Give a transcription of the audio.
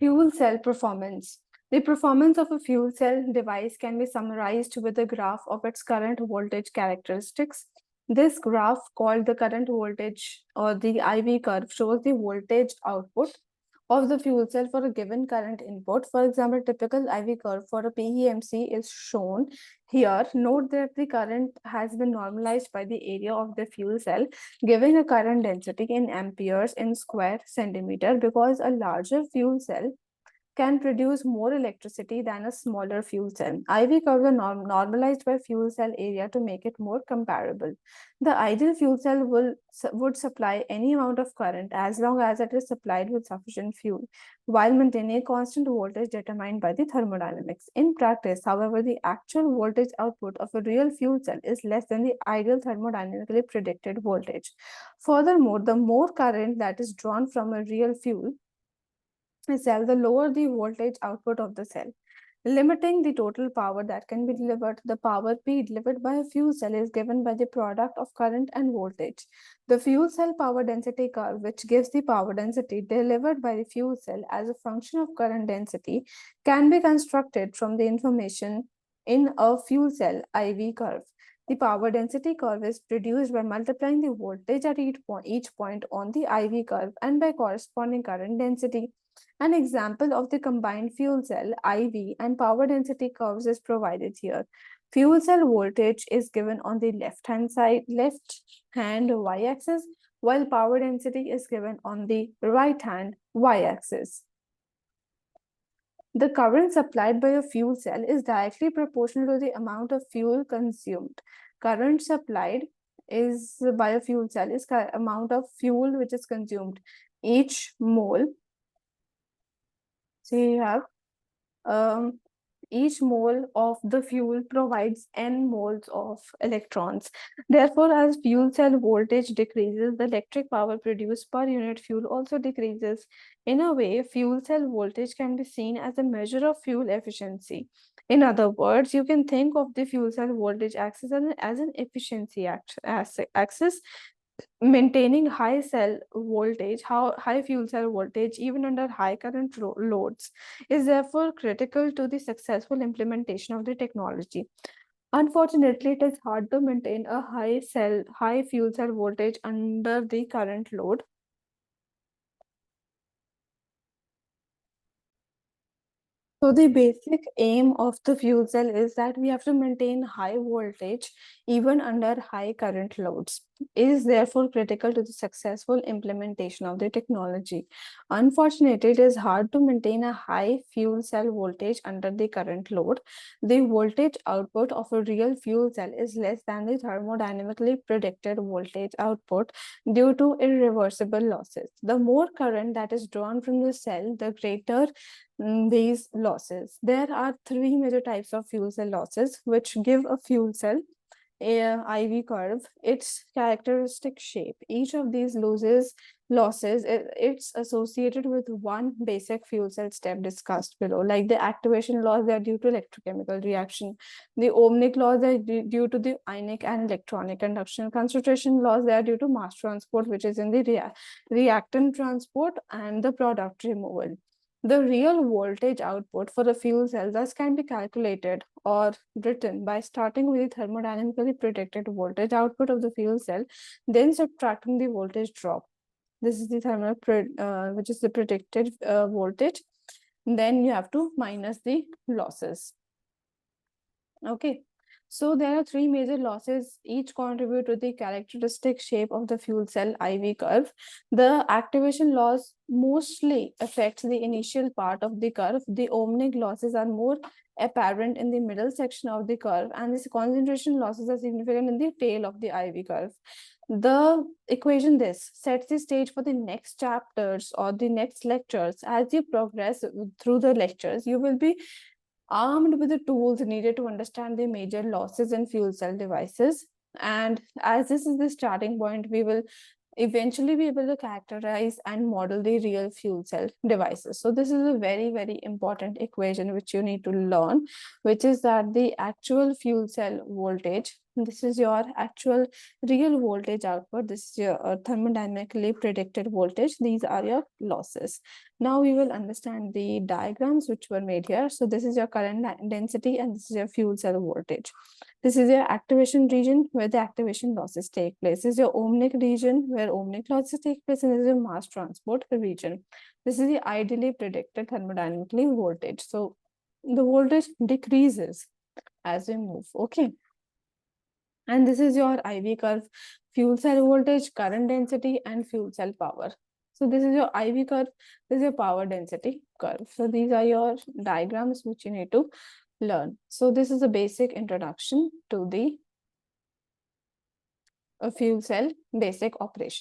Fuel cell performance. The performance of a fuel cell device can be summarized with a graph of its current voltage characteristics. This graph, called the current voltage or the IV curve, shows the voltage output of the fuel cell for a given current input. For example, typical IV curve for a PEMC is shown here. Note that the current has been normalized by the area of the fuel cell, giving a current density in amperes in square centimeter, because a larger fuel cell can produce more electricity than a smaller fuel cell. IV curves are normalized by fuel cell area to make it more comparable. The ideal fuel cell would supply any amount of current as long as it is supplied with sufficient fuel, while maintaining a constant voltage determined by the thermodynamics. In practice, however, the actual voltage output of a real fuel cell is less than the ideal thermodynamically predicted voltage. Furthermore, the more current that is drawn from a real fuel cell, the lower the voltage output of the cell, limiting the total power that can be delivered. The power P delivered by a fuel cell is given by the product of current and voltage. The fuel cell power density curve, which gives the power density delivered by the fuel cell as a function of current density, can be constructed from the information in a fuel cell IV curve. The power density curve is produced by multiplying the voltage at each point on the IV curve and by corresponding current density. An example of the combined fuel cell, IV, and power density curves is provided here. Fuel cell voltage is given on the left-hand y-axis, while power density is given on the right-hand y-axis. The current supplied by a fuel cell is directly proportional to the amount of fuel consumed. Current supplied is by a fuel cell is amount of fuel which is consumed. Each mole, so you have each mole of the fuel provides n moles of electrons. Therefore, as fuel cell voltage decreases, the electric power produced per unit fuel also decreases. In a way, fuel cell voltage can be seen as a measure of fuel efficiency. In other words, you can think of the fuel cell voltage axis as an efficiency axis. Maintaining high fuel cell voltage even under high current loads is therefore critical to the successful implementation of the technology. Unfortunately, it is hard to maintain a high fuel cell voltage under the current load. So the basic aim of the fuel cell is that we have to maintain high voltage even under high current loads. It is therefore critical to the successful implementation of the technology. Unfortunately, it is hard to maintain a high fuel cell voltage under the current load. The voltage output of a real fuel cell is less than the thermodynamically predicted voltage output due to irreversible losses. The more current that is drawn from the cell, the greater these losses. There are three major types of fuel cell losses which give a fuel cell a IV curve its characteristic shape. Each of these losses it's associated with one basic fuel cell step discussed below, like the activation loss, they are due to electrochemical reaction. The ohmic loss, they are due to the ionic and electronic conduction. Concentration loss, they are due to mass transport, which is in the reactant transport and the product removal. The real voltage output for a fuel cell thus can be calculated or written by starting with the thermodynamically predicted voltage output of the fuel cell, then subtracting the voltage drop. This is the which is the predicted voltage. Then you have to minus the losses. Okay. So there are three major losses, each contribute to the characteristic shape of the fuel cell IV curve. The activation loss mostly affects the initial part of the curve. The ohmic losses are more apparent in the middle section of the curve, and the concentration losses are significant in the tail of the IV curve. The equation this sets the stage for the next chapters or the next lectures. As you progress through the lectures, you will be armed with the tools needed to understand the major losses in fuel cell devices. And as this is the starting point, we will eventually be able to characterize and model the real fuel cell devices. So this is a very, very important equation which you need to learn, which is that the actual fuel cell voltage This is your actual real voltage output. This is your thermodynamically predicted voltage. These are your losses. Now we will understand the diagrams which were made here. So this is your current density and this is your fuel cell voltage. This is your activation region where the activation losses take place. This is your ohmic region where ohmic losses take place, and this is your mass transport region. This is the ideally predicted thermodynamically voltage. So the voltage decreases as we move. Okay. And this is your IV curve, fuel cell voltage, current density, and fuel cell power. So this is your IV curve, this is your power density curve. So these are your diagrams which you need to learn. So this is a basic introduction to the fuel cell basic operation.